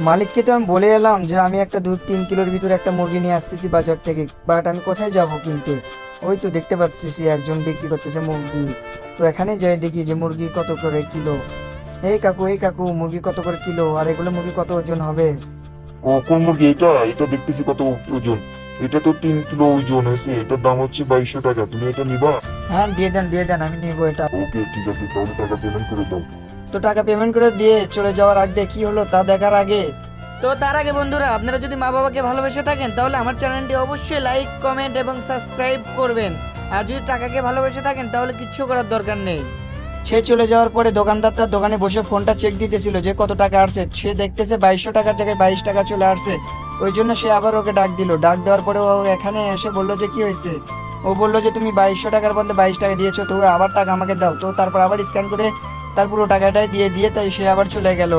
মালিককে তো আমি বলে এলাম যে আমি একটা 2-3 কিলোর ভিতরে একটা মুরগি নিয়ে আসতেছি বাজার থেকে, বাট আমি কোথায় যাব কিনতে? ওই তো দেখতে পাচ্ছি একজন বিক্রি করতেছে মুরগি। তো এখানে যাই দেখি যে মুরগি কত করে কিলো। এই কাকু, এই কাকু, মুরগি কত করে কিলো, আর এগুলো মুরগি কত ওজন হবে? ও কোন মুরগি এটা? এটা দেখতেছি কত ওজন। এটা তো 3 কিলো ওজন হয়েছে, এটার দাম হচ্ছে 2200 টাকা। তুমি এটা নিবা? হ্যাঁ, দিয়ে দেন দিয়ে দেন, আমি নিবো এটা। ওকে ঠিক আছে, তাহলে টাকা পেমেন্ট করে দাও। তো টাকা পেমেন্ট করে দিয়ে চলে যাওয়ার আগে কি হলো তা দেখার আগে, তো তার আগে বন্ধুরা, আপনারা যদি মা বাবাকে ভালোবেসে থাকেন তাহলে আমার চ্যানেলটি অবশ্যই লাইক, কমেন্ট এবং সাবস্ক্রাইব করবেন। আর যদি টাকাকে ভালোবেসে থাকেন তাহলে কিচ্ছু করার দরকার নেই। সে চলে যাওয়ার পরে দোকানদার তার দোকানে বসে ফোনটা চেক দিতেছিল যে কত টাকা আসছে। সে দেখতেছে 2200 টাকার জায়গায় 22 টাকা চলে আসছে। ওই জন্য সে আবার ওকে ডাক দিল। ডাক দেওয়ার পরে ও এখানে এসে বললো যে কি হয়েছে। ও বললো যে তুমি 2200 টাকার বদলে 22 টাকা দিয়েছো, তো আবার টাকা আমাকে দাও। তো তারপর আবার স্ক্যান করে তার পুরো টাকাটাই দিয়ে দিয়ে তাই সে আবার চলে গেল।